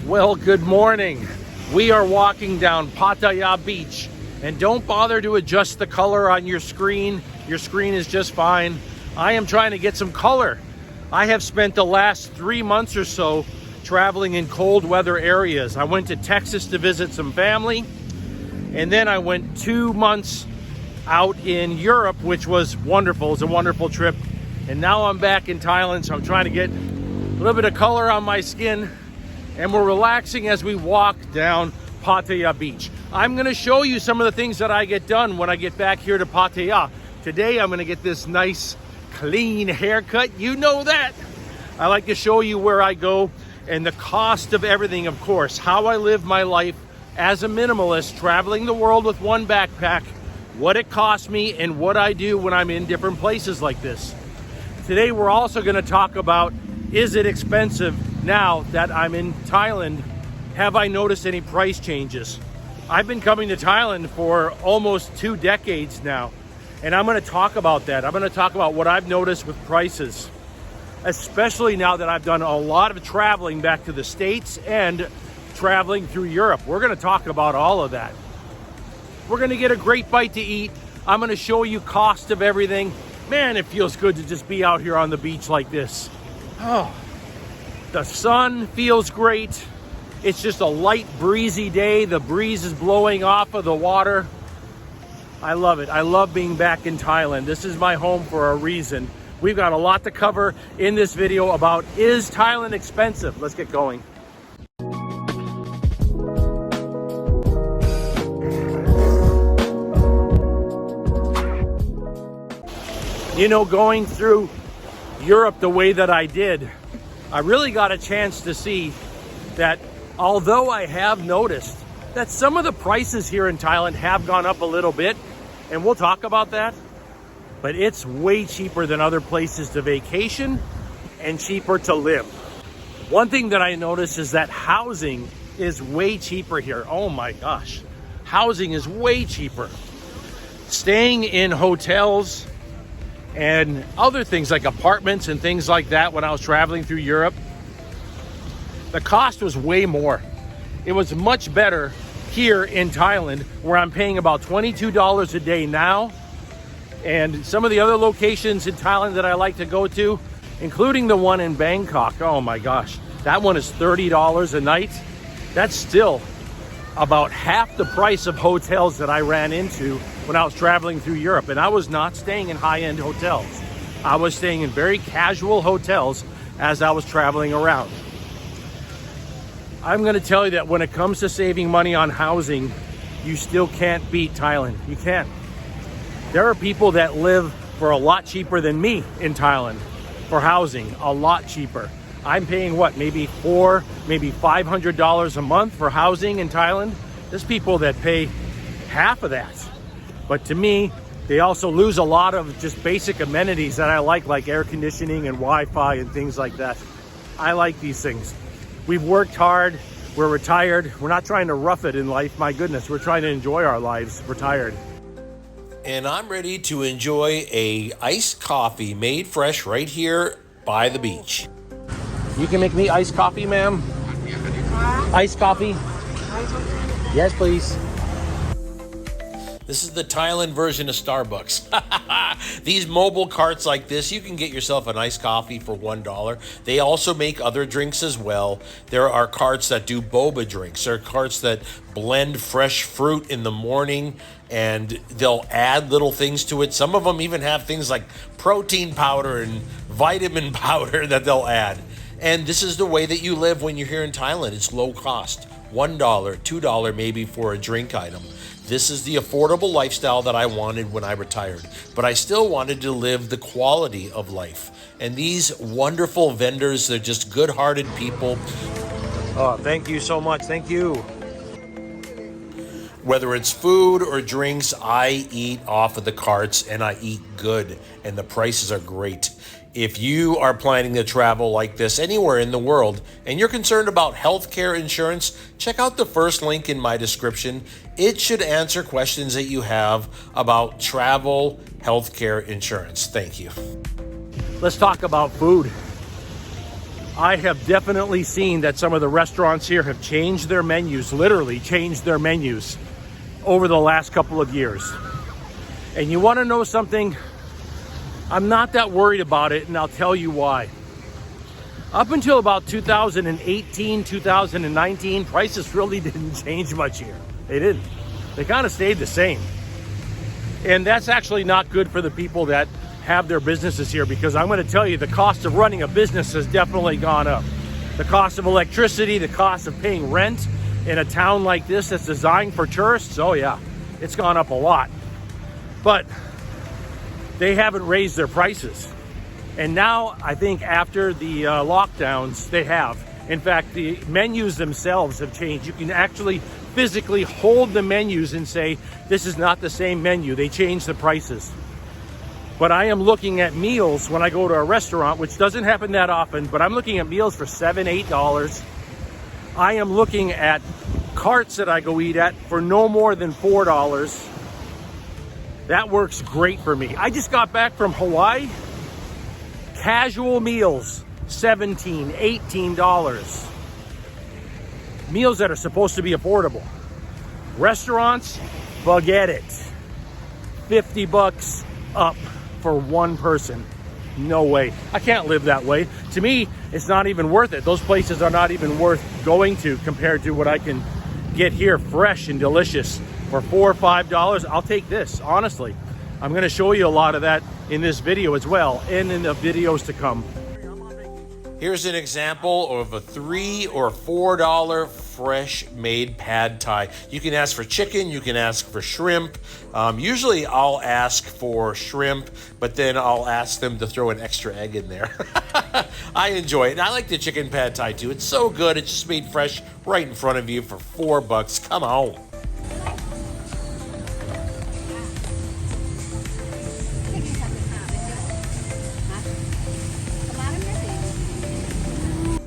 Well, good morning. We are walking down Pattaya Beach, and don't bother to adjust the color on your screen. Your screen is just fine. I am trying to get some color. I have spent the last 3 months or so traveling in cold weather areas. I went to Texas to visit some family, and then I went 2 months out in Europe, which was wonderful. It was a wonderful trip. And now I'm back in Thailand, so I'm trying to get a little bit of color on my skin, and we're relaxing as we walk down Pattaya Beach. I'm gonna show you some of the things that I get done when I get back here to Pattaya. Today, I'm gonna get this nice, clean haircut. You know that. I like to show you where I go and the cost of everything, of course. How I live my life as a minimalist, traveling the world with one backpack, what it costs me, and what I do when I'm in different places like this. Today, we're also gonna talk about, is it expensive now that I'm in Thailand? Have I noticed any price changes? I've been coming to Thailand for almost 2 decades now, and I'm gonna talk about that. I'm gonna talk about what I've noticed with prices, especially now that I've done a lot of traveling back to the States and traveling through Europe. We're gonna talk about all of that. We're gonna get a great bite to eat. I'm gonna show you cost of everything. Man, it feels good to just be out here on the beach like this. Oh, the sun feels great. It's just a light, breezy day. The breeze is blowing off of the water. I love it. I love being back in Thailand. This is my home for a reason. We've got a lot to cover in this video about, is Thailand expensive? Let's get going. You know, going through Europe the way that I did, I really got a chance to see that although I have noticed that some of the prices here in Thailand have gone up a little bit, and we'll talk about that, but it's way cheaper than other places to vacation and cheaper to live. One thing that I noticed is that housing is way cheaper here. Oh my gosh, housing is way cheaper. Staying in hotels and other things like apartments and things like that when I was traveling through Europe, the cost was way more. It was much better here in Thailand, where I'm paying about $22 a day now. And some of the other locations in Thailand that I like to go to, including the one in Bangkok, oh my gosh, that one is $30 a night. That's still about half the price of hotels that I ran into when I was traveling through Europe. And I was not staying in high-end hotels. I was staying in very casual hotels as I was traveling around. I'm gonna tell you that when it comes to saving money on housing, you still can't beat Thailand. You can't. There are people that live for a lot cheaper than me in Thailand for housing, a lot cheaper. I'm paying what, maybe maybe $500 a month for housing in Thailand. There's people that pay half of that. But to me, they also lose a lot of just basic amenities that I like air conditioning and Wi-Fi and things like that. I like these things. We've worked hard, we're retired. We're not trying to rough it in life, my goodness. We're trying to enjoy our lives, retired. And I'm ready to enjoy a iced coffee made fresh right here by the beach. You can make me iced coffee, ma'am? Iced coffee? Yes, please. This is the Thailand version of Starbucks. These mobile carts like this, you can get yourself an iced coffee for $1. They also make other drinks as well. There are carts that do boba drinks. There are carts that blend fresh fruit in the morning, and they'll add little things to it. Some of them even have things like protein powder and vitamin powder that they'll add. And this is the way that you live when you're here in Thailand. It's low cost. $1, $2 maybe for a drink item. This is the affordable lifestyle that I wanted when I retired, but I still wanted to live the quality of life. And these wonderful vendors, they're just good-hearted people. Oh, thank you so much. Thank you. Whether it's food or drinks, I eat off of the carts, and I eat good, and the prices are great. If you are planning to travel like this anywhere in the world and you're concerned about healthcare insurance, check out the first link in my description. It should answer questions that you have about travel healthcare insurance. Thank you. Let's talk about food. I have definitely seen that some of the restaurants here have changed their menus, literally changed their menus over the last couple of years. And you want to know something? I'm not that worried about it, and I'll tell you why. Up until about 2018, 2019, prices really didn't change much here. They didn't. They kind of stayed the same. And that's actually not good for the people that have their businesses here, because I'm going to tell you the cost of running a business has definitely gone up. The cost of electricity, the cost of paying rent in a town like this that's designed for tourists, oh yeah, it's gone up a lot. But they haven't raised their prices. And now I think after the lockdowns, they have. In fact, the menus themselves have changed. You can actually physically hold the menus and say, this is not the same menu. They changed the prices. But I am looking at meals when I go to a restaurant, which doesn't happen that often, but I'm looking at meals for $7, $8. I am looking at carts that I go eat at for no more than $4. That works great for me. I just got back from Hawaii. Casual meals, $17, $18. Meals that are supposed to be affordable. Restaurants, forget it. $50 up for one person. No way. I can't live that way. To me, it's not even worth it. Those places are not even worth going to compared to what I can get here fresh and delicious for $4 or $5. I'll take this, honestly. I'm going to show you a lot of that in this video as well, and in the videos to come. Here's an example of a $3 or $4 fresh made pad thai. You can ask for chicken, you can ask for shrimp. Usually I'll ask for shrimp, but then I'll ask them to throw an extra egg in there. I enjoy it. And I like the chicken pad thai too. It's so good. It's just made fresh right in front of you for $4. Come on.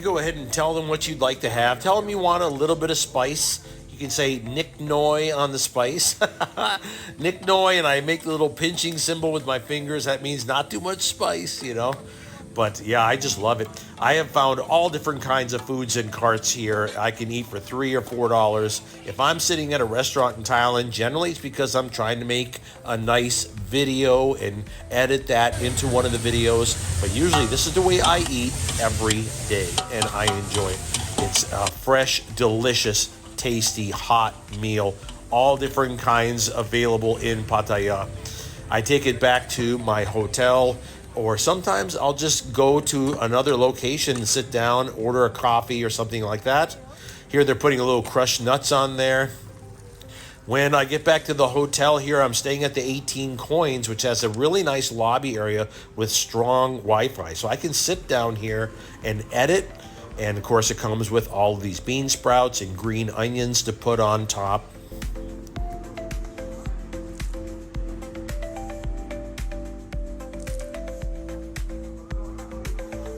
Go ahead and tell them what you'd like to have. Tell them you want a little bit of spice. You can say Nick Noi on the spice. Nick Noi, and I make the little pinching symbol with my fingers. That means not too much spice, you know. But yeah, I just love it. I have found all different kinds of foods in carts here. I can eat for $3 or $4. If I'm sitting at a restaurant in Thailand, generally it's because I'm trying to make a nice video and edit that into one of the videos. But usually this is the way I eat every day, and I enjoy it. It's a fresh, delicious, tasty, hot meal. All different kinds available in Pattaya. I take it back to my hotel, or sometimes I'll just go to another location and sit down, order a coffee or something like that. Here they're putting a little crushed nuts on there. When I get back to the hotel here, I'm staying at the 18 Coins, which has a really nice lobby area with strong Wi-Fi. So I can sit down here and edit. And of course it comes with all of these bean sprouts and green onions to put on top.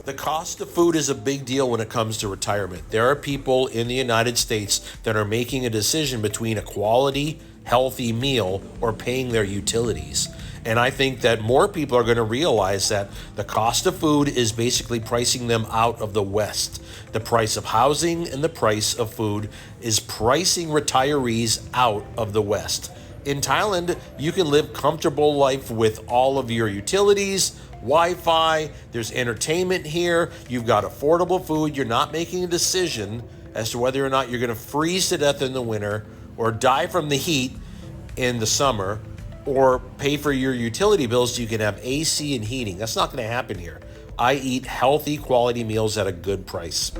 The cost of food is a big deal when it comes to retirement. There are people in the United States that are making a decision between a quality, healthy meal or paying their utilities. And I think that more people are going to realize that the cost of food is basically pricing them out of the West. The price of housing and the price of food is pricing retirees out of the West. In Thailand, you can live comfortable life with all of your utilities, Wi-Fi, there's entertainment here, you've got affordable food, you're not making a decision as to whether or not you're going to freeze to death in the winter or die from the heat in the summer or pay for your utility bills so you can have AC and heating. That's not going to happen here. I eat healthy, quality meals at a good price.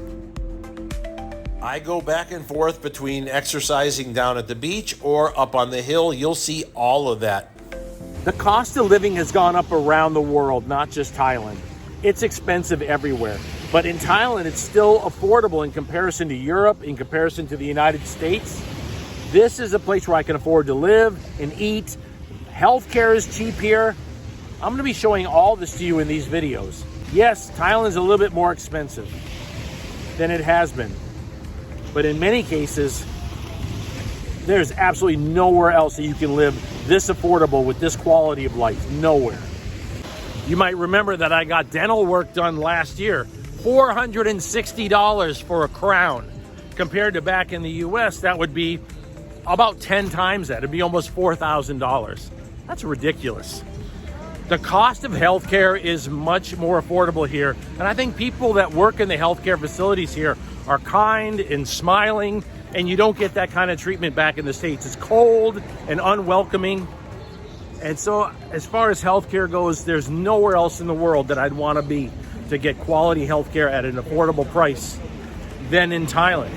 I go back and forth between exercising down at the beach or up on the hill. You'll see all of that. The cost of living has gone up around the world, not just Thailand. It's expensive everywhere. But in Thailand, it's still affordable in comparison to Europe, in comparison to the United States. This is a place where I can afford to live and eat. Healthcare is cheap here. I'm going to be showing all this to you in these videos. Yes, Thailand is a little bit more expensive than it has been. But in many cases, there's absolutely nowhere else that you can live this affordable with this quality of life. Nowhere. You might remember that I got dental work done last year $460 for a crown. Compared to back in the US, that would be about 10 times that. It'd be almost $4,000. That's ridiculous. The cost of healthcare is much more affordable here. And I think people that work in the healthcare facilities here are kind and smiling, and you don't get that kind of treatment back in the States. It's cold and unwelcoming. And so as far as healthcare goes, there's nowhere else in the world that I'd want to be to get quality healthcare at an affordable price than in Thailand.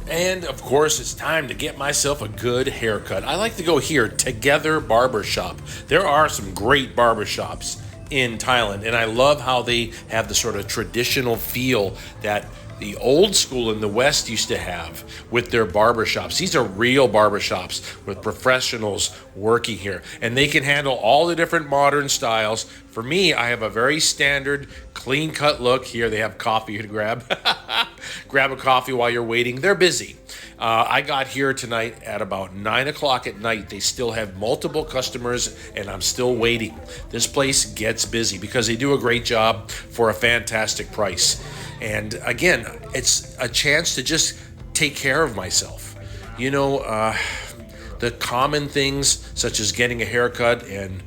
And of course, it's time to get myself a good haircut. I like to go here, Together Barbershop. There are some great barbershops in Thailand, and I love how they have the sort of traditional feel that the old school in the West used to have with their barbershops. These are real barbershops with professionals working here, and they can handle all the different modern styles. For me, I have a very standard, clean-cut look. Here they have coffee to grab. Grab a coffee while you're waiting. They're busy. I got here tonight at about 9 o'clock at night. They still have multiple customers, and I'm still waiting. This place gets busy because they do a great job for a fantastic price. And again, it's a chance to just take care of myself. You know, the common things such as getting a haircut and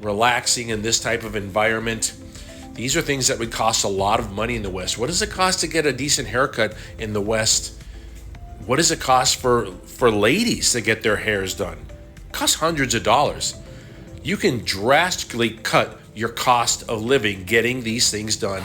relaxing in this type of environment, these are things that would cost a lot of money in the West. What does it cost to get a decent haircut in the West? What does it cost for ladies to get their hairs done? It costs hundreds of dollars. You can drastically cut your cost of living getting these things done.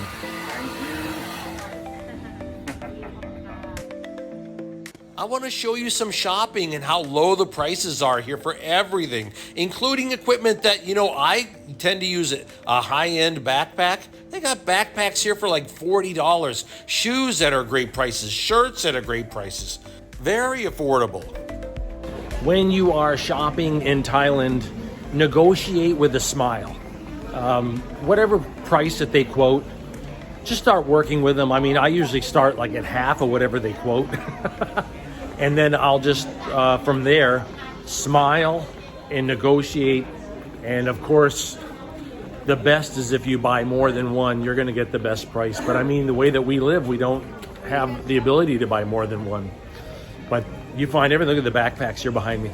I want to show you some shopping and how low the prices are here for everything, including equipment that, you know, I tend to use a high-end backpack. They got backpacks here for like $40. Shoes that are great prices, shirts that are great prices. Very affordable. When you are shopping in Thailand, negotiate with a smile. Whatever price that they quote, just start working with them. I mean, I usually start like at half of whatever they quote. And then I'll just, from there, smile and negotiate. And of course, the best is if you buy more than one, you're gonna get the best price. But I mean, the way that we live, we don't have the ability to buy more than one. But you find everything. Look at the backpacks here behind me.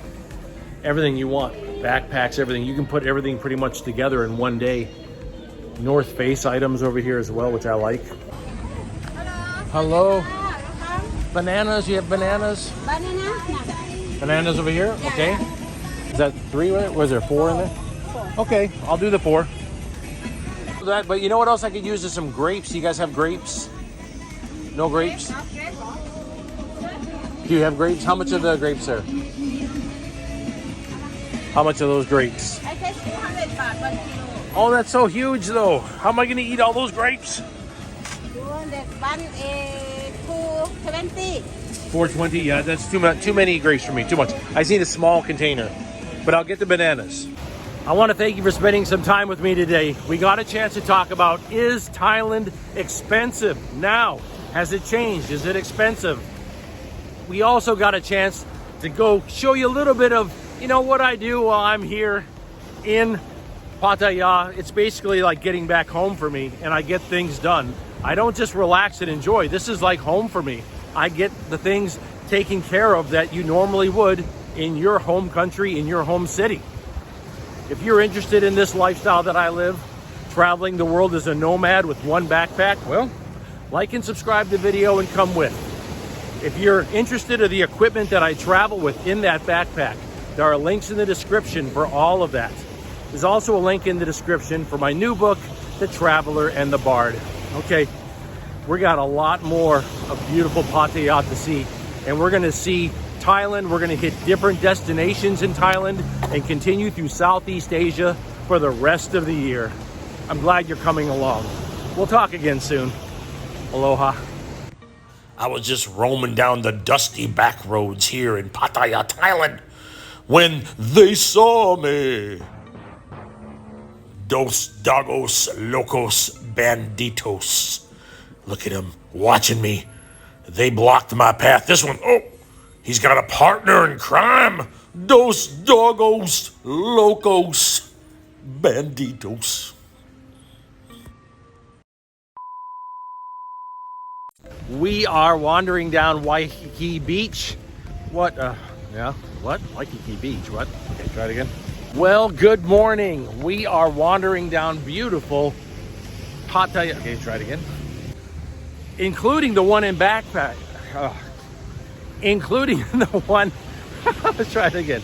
Everything you want, backpacks, everything. You can put everything pretty much together in one day. North Face items over here as well, which I like. Hello. Bananas, you have bananas? Bananas over here? Okay. Is that 3 with it? Was there 4 in there? 4. Okay, I'll do the 4. That, but you know what else I could use is some grapes. You guys have grapes? No grapes? Do you have grapes? How much are the grapes there? How much are those grapes? I said 200 baht 1 kilo. Oh, that's so huge though. How am I going to eat all those grapes? 200 1 220. 420, yeah, that's too many grapes for me, too much. I just need a small container, but I'll get the bananas. I want to thank you for spending some time with me today. We got a chance to talk about, is Thailand expensive now? Has it changed? Is it expensive? We also got a chance to go show you a little bit of, you know, what I do while I'm here in Pattaya. It's basically like getting back home for me, and I get things done. I don't just relax and enjoy. This is like home for me. I get the things taken care of that you normally would in your home country, in your home city. If you're interested in this lifestyle that I live, traveling the world as a nomad with one backpack, well, like and subscribe to the video and come with. If you're interested in the equipment that I travel with in that backpack, there are links in the description for all of that. There's also a link in the description for my new book, The Traveler and the Bard. Okay, we got a lot more of beautiful Pattaya to see, and we're gonna see Thailand. We're gonna hit different destinations in Thailand and continue through Southeast Asia for the rest of the year. I'm glad you're coming along. We'll talk again soon. Aloha. I was just roaming down the dusty back roads here in Pattaya, Thailand, when they saw me. Dos dogos locos banditos. Look at him watching me. They blocked my path. This one, oh, he's got a partner in crime. Dos dogos locos banditos. We are wandering down Waikiki Beach. What? Yeah, what? Waikiki Beach, what? Okay, try it again. Well, good morning. We are wandering down beautiful Pattaya. Okay, try it again. Including the one in backpack. Including the one, let's try it again.